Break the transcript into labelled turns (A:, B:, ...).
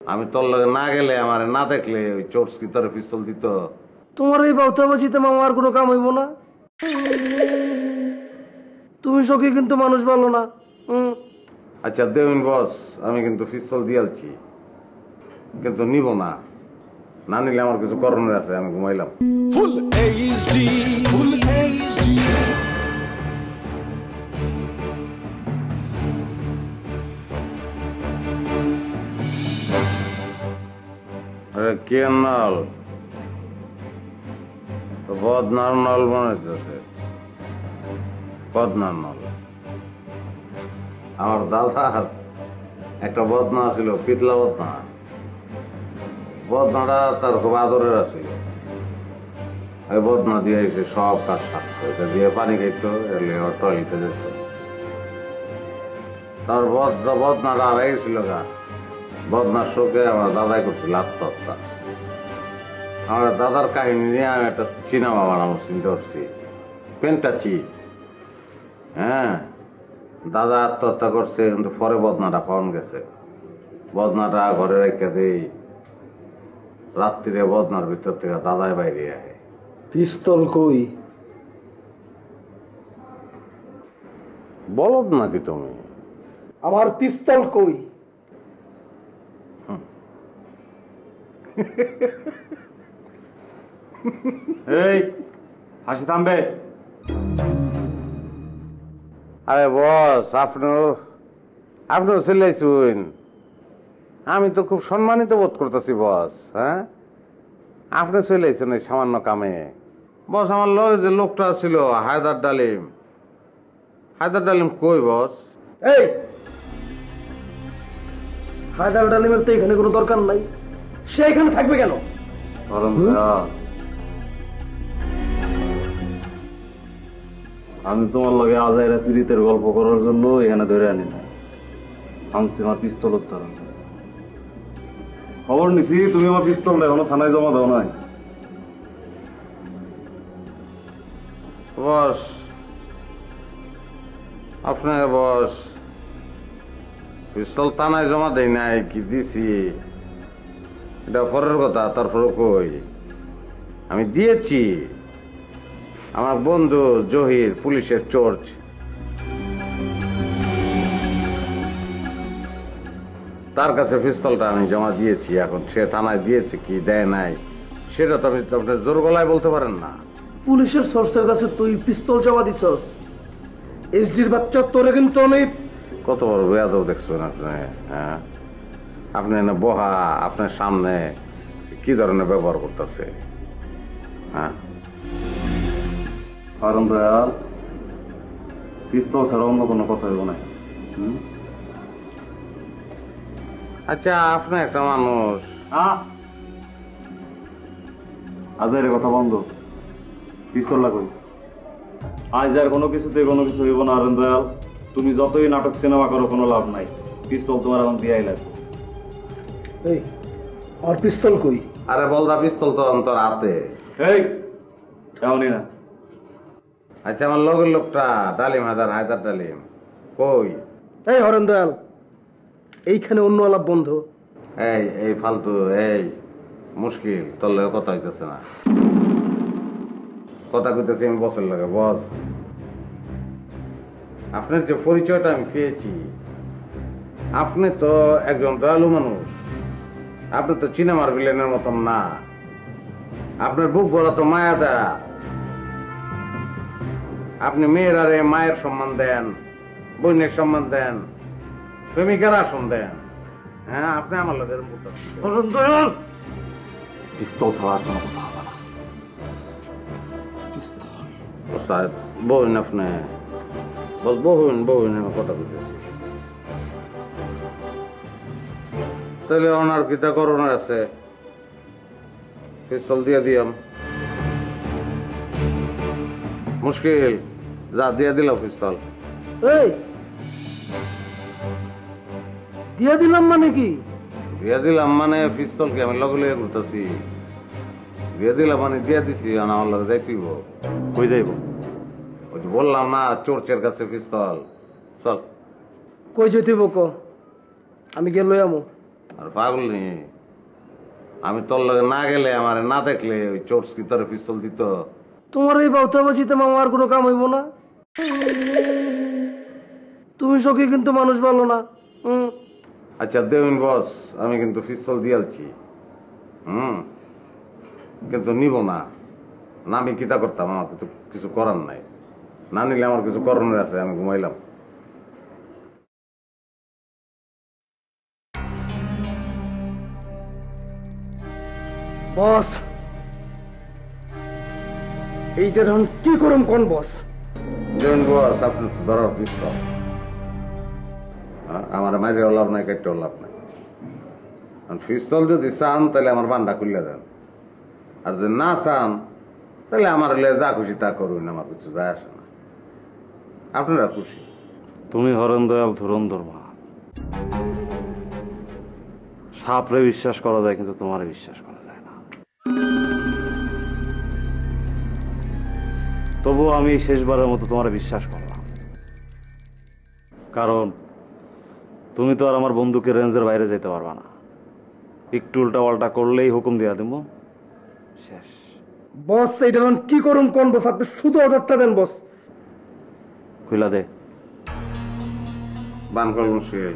A: আমি তোর লগে না গেলে আমার না দেখলে ওই চোর কি তোর পিস্তল দিত?
B: তোমার এই বাউতাবাজিতে মামা আর কোনো কাম হইব না। তুমি সখী কিন্তু মানুষ ভালো না।
A: আচ্ছা দেউন বস, আমি কিন্তু পিস্তল দিয়ালছি, কিন্তু নিব না। না নিলে আমার কিছু করণের আছে, আমি ঘুমাইলাম।
C: Full HD, full HD.
A: কে নল? বদনার নল বানাইতেছে, বদনার নল। আমার দাদার একটা বদনা ছিল, পিতলা বদনা। বদনাটা তার খুব আদরের আছিল। ওই বদনা দিয়ে এসে সব কাজ থাকতো, এটা দিয়ে পানি খাইতো, টয়লেটে যেত। তার বদনাটা হারাই গেছিল গা। বদনার শোকে আমার দাদাই করছিল আত্মহত্যা। আমার দাদার কাহিনী নিয়ে আমি একটা সিনেমা বানাবো চিন্তা করছি, পেন্টাচি। হ্যাঁ, দাদা আত্মহত্যা করছে, কিন্তু পরে বদনাটা পাওয়া গেছে। বদনাটা ঘরে রেখে দিই, রাত্রিরে বদনার ভিতর থেকে দাদাই বাইরে আয়।
B: পিস্তল কই?
A: বলদ নাকি তুমি?
B: আমার পিস্তল কই?
D: এই হাসি থামবে।
A: আরে বস, আপনিও চিল্লাইছুন। আমি তো খুব সম্মানিত বোধ করতেছি বস। হ্যাঁ, আপনি চিল্লাইছেন এই সামান্য কামে। বস, আমার লগে যে লোকটা ছিল হায়দার ডালিম, হায়দার ডালিম কই বস?
B: এই হায়দার ডালিমের তো এখানে কোনো দরকার নাই, সে এখানে থাকবে কেন?
D: আমি তোমার লগে আজাইরা পীড়িতের গল্প করার জন্য এখানে ধরে আনি না, আনছি আমার পিস্তল উত্তরণ। খবর নিছি তুমি আমার পিস্তলটা এখনো থানায় জমা দাও নাই।
A: বস, আপনার বস পিস্তল থানায় জমা দেয় নাই, কি দিছি এটা পরের কথা। তারপরে কই আমি দিয়েছি। আমার বন্ধু জহির পুলিশের চোর্চ, তার কাছে পিস্তলটা আমি জমা দিয়েছি। এখন সে থানায় দিয়েছে কি দেয় নাই সেটা তো আপনি জোর গলায় বলতে পারেন না।
B: পুলিশের সোর্সের কাছে তুই পিস্তল জমা দিছস? এসডির বাচ্চা, তোরে কিন্তু আমি।
A: কত বড় বেয়াদব দেখছেন আপনি? হ্যাঁ, আপনি না বহা, আপনার সামনে কি ধরনের ব্যবহার করতেছে? হ্যাঁ,
D: কারণ দয়াল পিস্তল ছাড়া অন্য কোনো কথা হইব না।
A: আচ্ছা আপনি একটা মানুষ।
D: আজাইরে কথা বন্ধ, পিস্তল লাগবে। আজ আর কোনো কিছুতে কোনো কিছু হইব না। আরন দয়াল, তুমি যতই নাটক সিনেমা করো কোনো লাভ নাই। পিস্তল তোমার এখন দিয়াই লাগবে।
B: এই আর পিস্তল কই?
A: আরে বলদা, পিস্তল তো অন্তর হাতে।
D: এই এমনই না।
A: আচ্ছা আমার লগের লোকটা ডালিম, হায়দার ডালিম কই?
B: এই হরেন দয়াল, এইখানে অন্য আলাপ বন্ধ।
A: এই ফালতু, এই মুশকিল, তোর লগে কথা হইতেছে না। কথা কইতেছি আমি বসের লাগে। বস, আপনার যে পরিচয়টা আমি পেয়েছি, আপনি তো একজন দয়ালু মানুষ। আপনি তো সিনেমার ভিলেনের মতন না। আপনার বুক ভরা তো মায়া দেয়া। আপনি মেয়েরারে মায়ের সম্মান দেন, বোনের সম্মান দেন, প্রেমিকার আসন দেন। হ্যাঁ, আপনি আমার লোকের
D: পিস্তল ছাড়া আর কোনো কথা হবে না।
A: বহুন, আপনি বল বহুন আমি কথা বলতেছি। তাহলে ওনার কিতা করোনার আছে, পিস্তল দিয়ে দিয়াম। মুশকিল, যা দিয়ে দিল পিস্তল।
B: এই দিয়ে দিলাম মানে কি?
A: দিয়ে দিলাম মানে পিস্তল কি আমি লগে লগে ঘুরতেছি? দিয়ে দিলাম মানে দিয়ে দিছি, আমার লগে যাইতেইব।
D: কই যাইব?
A: ওই যে বললাম না, চোরচের কাছে পিস্তল। চল।
B: কই যেতে ক, আমি গিয়ে লই আমো।
A: আর পাগল নি আমি তোর লগে না গেলে আমার না দেখলে ওই চোরস কি তোর পিস্তল দিত?
B: তোমার এই বাউতাবাজিতে মামা আর কোনো কাম হইব না। তুমি সখী কিন্তু মানুষ ভালো না।
A: আচ্ছা দেবেন বস, আমি কিন্তু পিস্তল দিয়ালছি, কিন্তু নিব না। না আমি কিতা করতাম, আমার তো কিছু করার নাই। না নিলে আমার কিছু করণের আছে, আমি ঘুমাইলাম।
B: বস এইটা এখন কি করুম কোন বস?
A: দেবেন বস, আপনি তো ধরার পিস্তল, আমার মাইরেও লাভ নাই, কেটেও লাভ নাই। পিস্তল যদি চান তাহলে আমার বান্ডা খুললে দেন, আর যদি না চান তাহলে আমার হলে যা খুশি তা করুন, আমার কিছু যায় আসে না, আপনারা খুশি।
D: তুমি হরেন দয়াল ধুরন্ধর মা। সাপরে বিশ্বাস করা যায় কিন্তু তোমারে বিশ্বাস করা যায় না। তবুও আমি শেষবারের মতো তোমারে বিশ্বাস করলাম, কারণ তুমি তো আর আমার বন্ধুকে রেঞ্জের বাইরে যেতে পারবা না। একটু উল্টা পাল্টা করলেই হুকুম দিয়া দেব, শেষ।
B: বস এইটা এখন কি করুম কোন বস? আপনি শুধু অর্ডারটা দেন বস।
D: খুইলা দে।
A: বান করল মুশকিল।